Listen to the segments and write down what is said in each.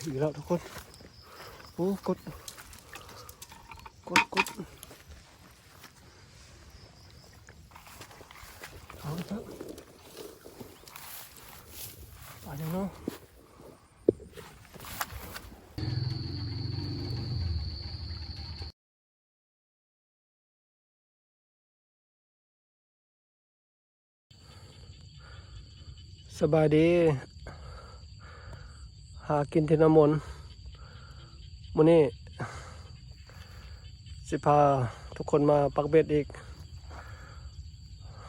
อีกแล้วทุกคนโอ้กดเอาเถอะไปยังเนาะสบายดีหากินที่น้ำมนต์มื้อนี้สิพาทุกคนมาปักเบ็ดอีก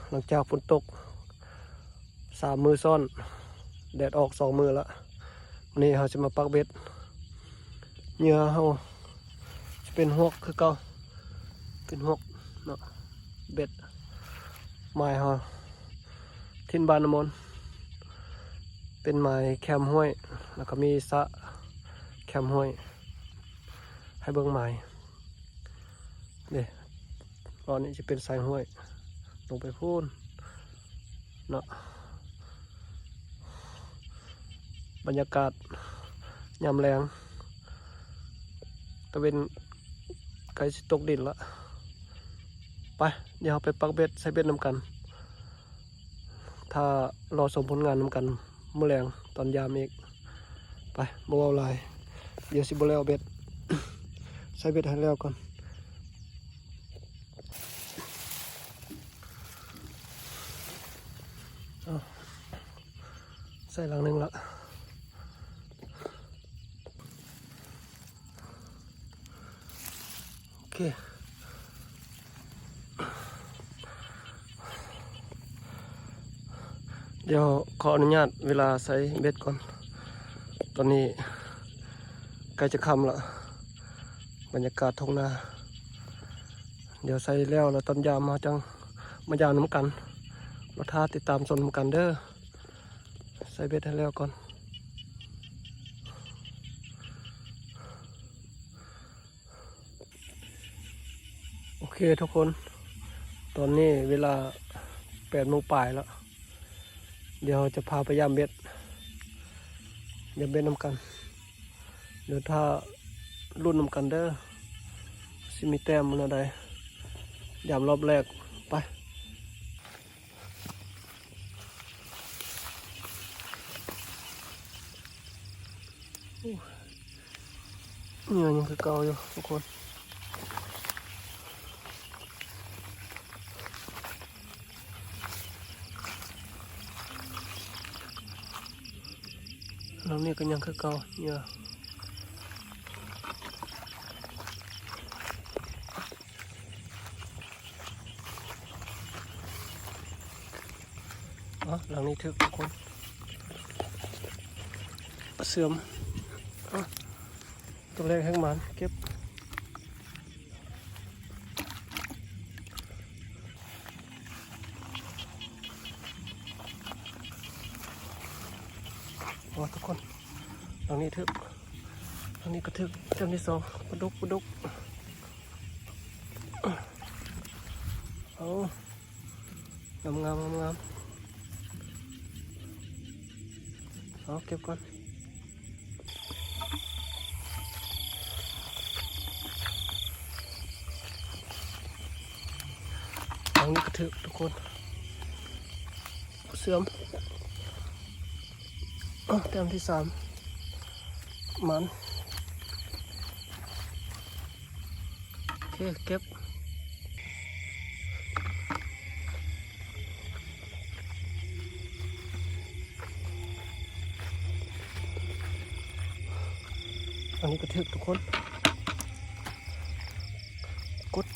หลังจากฝนตก3 มื้อซ้อนแดดออก2 มื้อละวันนี้เราจะมาปักเบ็ดเหยื่อเราจะเป็นหวกคือเก่าเป็นหวกเนาะเบ็ดไม้เราทินบานน้ำมนต์เป็นไม้แคมห้วยแล้วก็มีสระแคมห้วยให้เบิ่งไม้นี่ตอนนี้จะเป็นสายห้วยลงไปพูนเนาะบรรยากาศยามแรงตะเวนไกลสิตกดินละไปเดี๋ยวเราไปปักเบ็ดใส่เบ็ดนำกันถ้ารอชมผลงานนำกันเมื่อแรงตอนยามอีกไปบ่เอาลายเดี๋ยวสิบ่แล้วเบ็ด ใส่เบ็ดให้แล้วก่อนใส่หลังหนึ่งละโอเคเดี๋ยวขออนุญาตเวลาใส่เบ็ดก่อนตอนนี้ใกล้จะค่ำละบรรยากาศท้องนาเดี๋ยวใส่แล้วตอนยามมาจังมายามน้ำกันเราท้าติดตามชมกันเด้อใส่เบ็ดให้แล้วก่อนโอเคทุกคนตอนนี้เวลา8 โมงปลายแล้วเดี๋ยวจะพาไปย่ำเบ็ดย่ำเบ็ดน้ำกันเดี๋ยวถ้ารุ่นน้ำกันเด้อสิมีแต้มมันอะไรย่ำรอบแรกไปเนี่ยยังคือเก่าอยู่ทุกคนแล้วนี่ก็ยังคือเก่าเนี่ยหลังนี้ถึกทุกคนปลาเสื่อมตัวแรกแห้งมันเก็บทุกคนหลังนี้ถึกหลังนี้ก็ถึกเจ้าที่2ปลาดุกเอางามเอาเก็บก่อนหลังนี้ก็ถึกทุกคนเสื่อมแต้มที่3มันโอเคเก็บอันนี้ก็ถึกทุกคนกด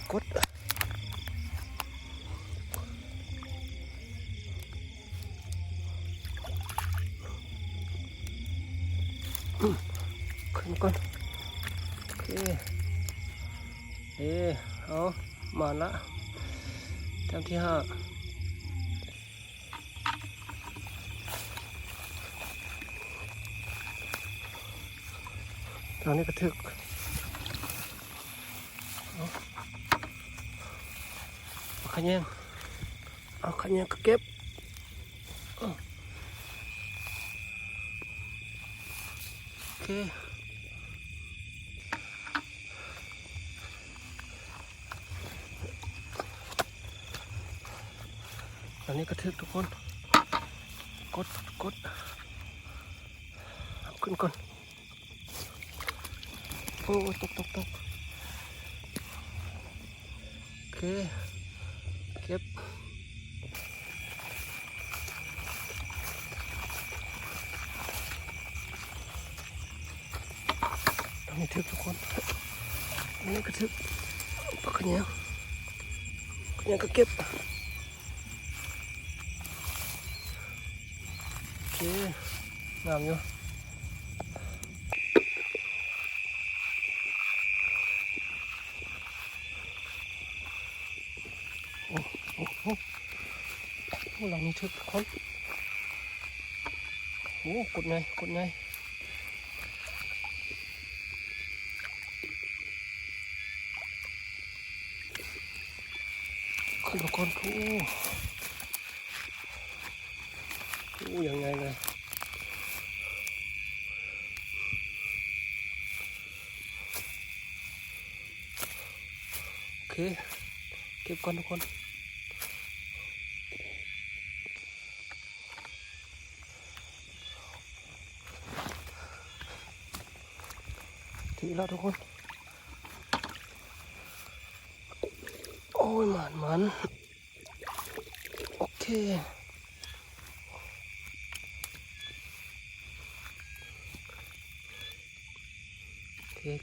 ขึ้นก่อนโอเคเอามาละแต้มที่5ตอนนี้ก็ถึกเอาขยันก็เก็บ เคอันนี้กระทึกทุกคนกดเอาขึ้นก่อนโอ้ตกโอเคเก็บอันนี้ทึกทุกคนอันนี้กระทึกปากขะแยงก็เก็บโอเคงามอยู่โอ้หลังนี้ทึกทุกคนโอ้กดไงขึ้นทุกคนโอ้ยังไงเลยโอเคเก็บก่อนทุกคนทีแล้วทุกคนโอ้ยมันโอเค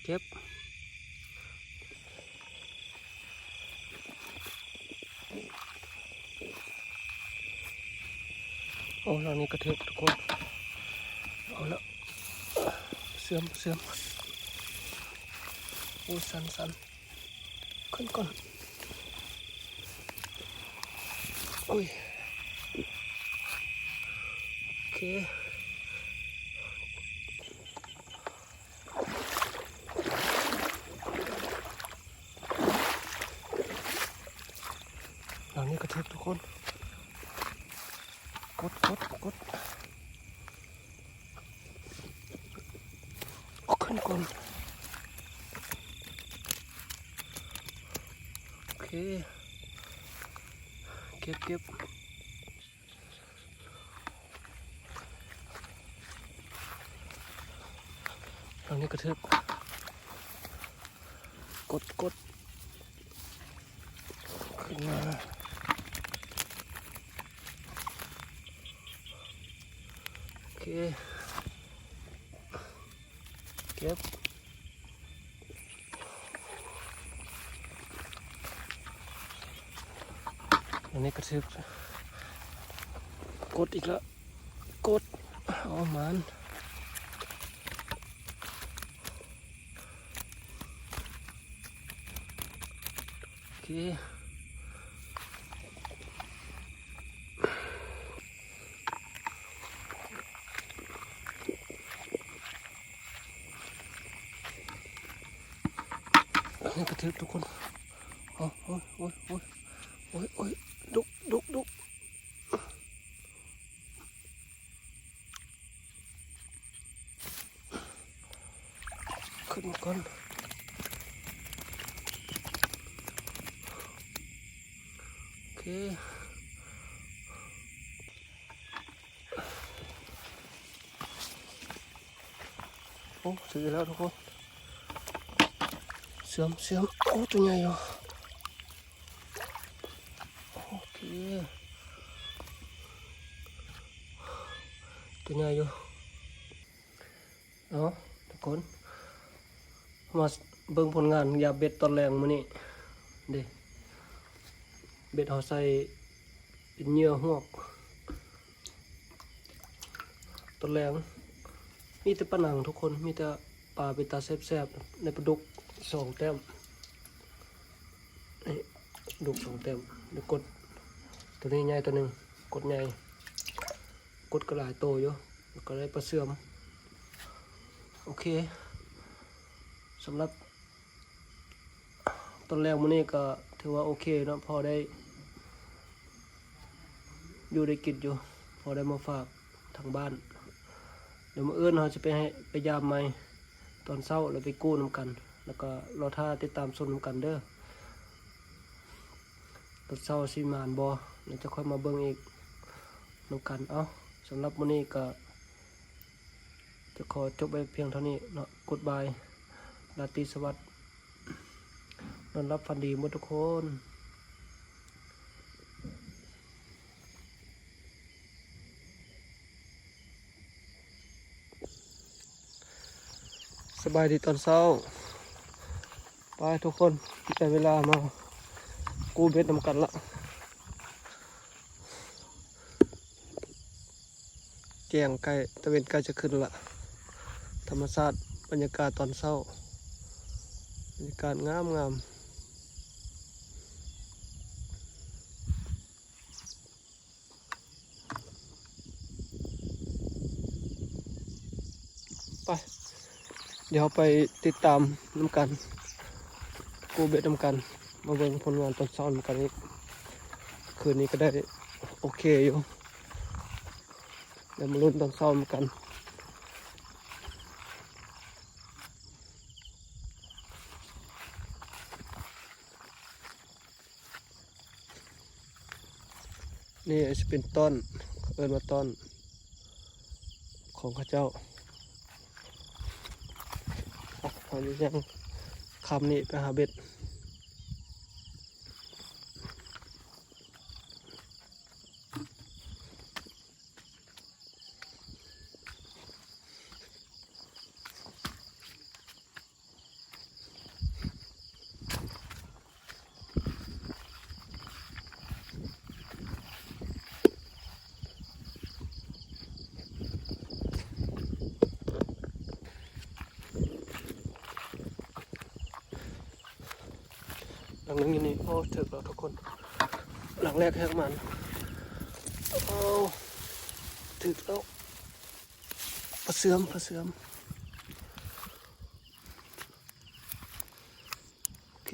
เก็บโอ้เรานี่กระเทกทุกคนเอาละเสื่อมโอ้สันขึ้นก่อนโอ้ยโอเคเรานี่กระเทกทุกคนกดเอาขึ้นก่อนโอเคเก็บเรานี่กระเทกกดขึ้นมาโอเคเก็บอันนี้กระทึกกดอีกแล้วกดเอามันโอเคอันนี้กระทึกทุกคนโอ้ยดุกขึ้นมาก่อนโอเคโอ้ถือแล้วทุกคนเสื่อมโอ้ตัวใหญ่อยู่โอเคตัวใหญ่อยู่เอาทุกคนมาเบิ่งผลงานยาเบ็ดตอนแรงมื้อนี้เด้เบ็ดเขาใส่เหยื่อหอกตอนแรงมีแต่ปลาหนังทุกคนมีแต่ปลาเป็นตาแซ่บๆในปลาดุก2 แต้มนี่ดุก2 แต้มเดี๋ยวกดตัวนี้ใหญ่ตัวหนึ่งกดใหญ่กดก็หลายโตอยู่แล้วก็ได้ปลาเสื่อมโอเคสำหรับตอนแรกมื้อนี้ก็ถือว่าโอเคเนาะพอได้อยู่ได้กินอยู่พอได้มาฝากทางบ้าน เดี๋ยวมื้ออื่นเราจะไปยามใหม่ตอนเช้าแล้วไปกู้นำกัน แล้วก็รอท่าติดตามชมนำกันเด้อตอนเช้าสิมานบ่เดี๋ยวจะค่อยมาเบิ่งอีกนำกันเอาสำหรับมื้อนี้ก็จะขอจบไปเพียงเท่านี้เนาะกุดบายราตรีสวัสดิ์นอนรับฝันดีหมดทุกคนสบายดีตอนเช้าไปทุกคนได้เวลามากู้เบ็ดนำกันละแกงใกล้ตะเวนใกล้จะขึ้นละธรรมชาติบรรยากาศตอนเช้าบรรยากาศงามไปเดี๋ยวไปติดตามน้ำกันกู้เบ็ดน้ำกันมาเบิ่งผลงานตอนเช้าน้ำกันอีกคืนนี้ก็ได้โอเคอยู่เดี๋ยวมาลุ้นตอนเช้าน้ำกันนี่จะเป็นต้นเอิ้นว่าต้นของข้าเจ้าตอนนี้ยังคำนี้ไปหาเบ็ดหลังนึงอยู่นี่โอ้ถึกแล้วทุกคนหลังแรกแค่มันโอ้ถึกแล้วปลาเสื่อมโอเค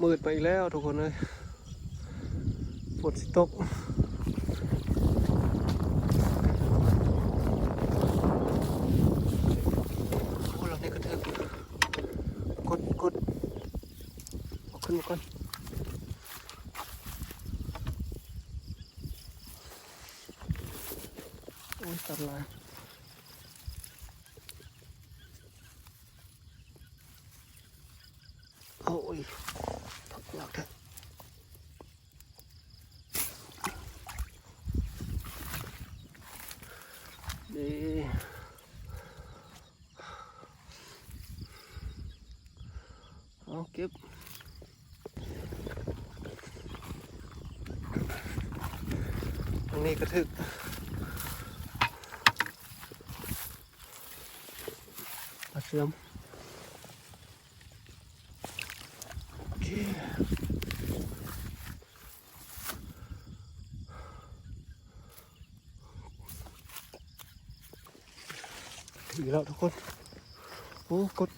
มืดไปอีกแล้วทุกคนเลยฝนสิตกกดเอาขึ้นมาก่อนโอ้ยตัดลายโอ้ยผักหลักแท้นี่เอาเก็บตรงนี้กระทึกปลาเสื่อมโอเคถึงแล้วทุกคนโอ้กด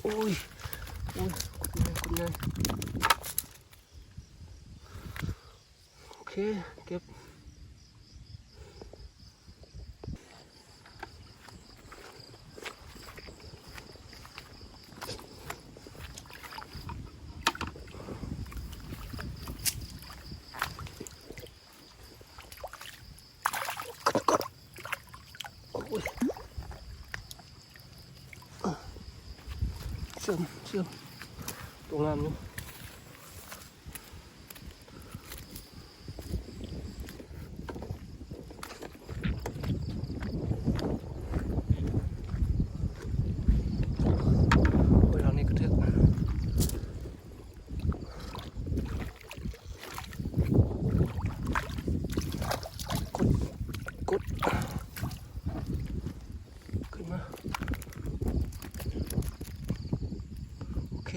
โอ้ยคุณยายโอเคเก็บโอ้ยเชื่อมตัวงามอยู่โอ้ยหลังนี้ก็ทึกกดขึ้นมาโอเค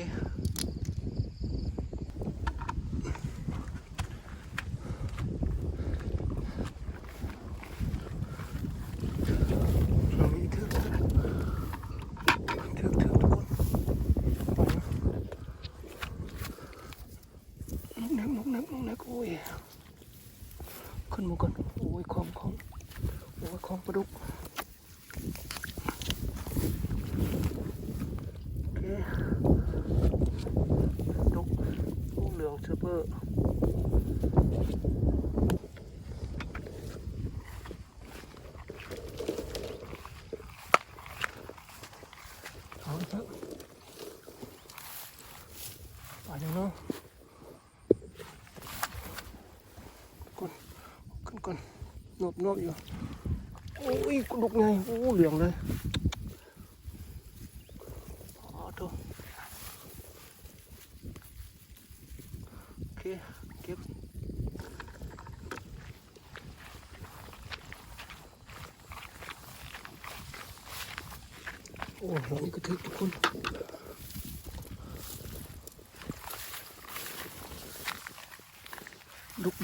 ของปลาดุกโอเคดุกกุ้งเหลืองเชอร์เปอร์เอาเถอะปลาอย่างเนาะก่อนนบอยู่โอ้ยกระดูกไงโอ้เหลืองเลยอ๋อตัวโอเคเก็บโอ้หลังนี้ก็ถึงทุกคนดุก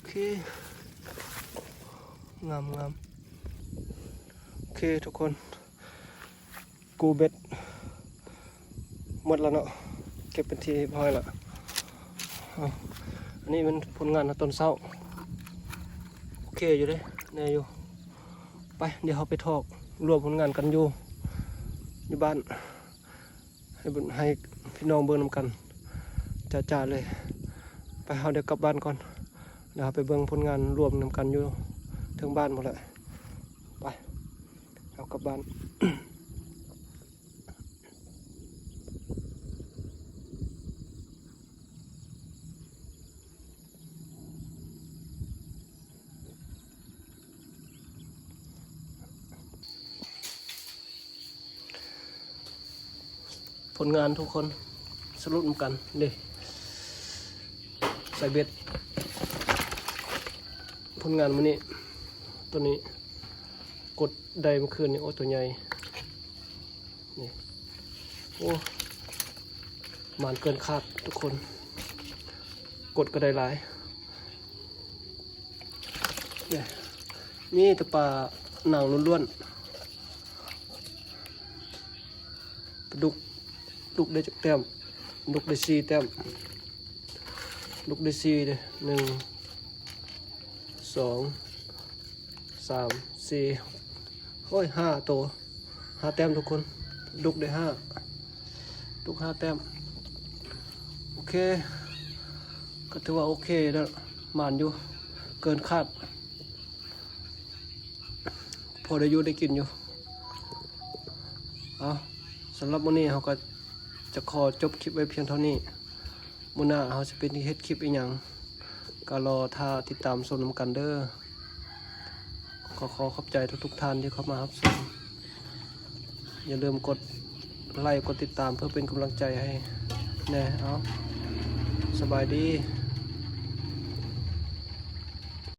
โอเคงามโอเคทุกคนกูเบ็ดหมดแล้วเนาะเก็บเป็นทีพอยละอันนี้เป็นผลงานตอนเช้าโอเคอยู่เลยแน่อยู่ไปเดี๋ยวเขาไปทอกรวมผลงานกันอยู่บ้านให้พี่น้องเบิ่งนำกันจ้าเลยไปเขาเดี๋ยวกลับบ้านก่อนเดี๋ยวไปเบิ่งผลงานรวมนำกันอยู่ถึงบ้านหมดเลยไปเอากลับบ้าน ผลงานทุกคนสรุปนำกันเด้ใส่เบ็ดผลงานมื้อนี้ตัวนี้กดได้เมื่อคืนนี่โอ้ตัวใหญ่นี่โอ้หมานเกินคาดทุกคนกดก็ได้หลายเนี่ยนี่แต่ปลาหนังล้วนๆปลาดุกได้จักแต้มดุกได้4 แต้มดุกได้4เลย1 2 3 4โอ้ย5 ตัว5 แต้มทุกคนดุกได้5ดุก5 แต้มโอเคก็ถือว่าโอเคแล้วหมานอยู่เกินคาดพอได้อยู่ได้กินอยู่เอาสำหรับมื้อนี้เขาก็จะขอจบคลิปไว้เพียงเท่านี้มื้อหน้าเขาจะเป็นที่เฮ็ดคลิปอีกอย่างก็รอท่าติดตามชมนำกันเด้อขอขอบใจทุกท่านที่เข้ามารับชมอย่าลืมกดไลค์กดติดตามเพื่อเป็นกำลังใจให้แน่เอาสบายดี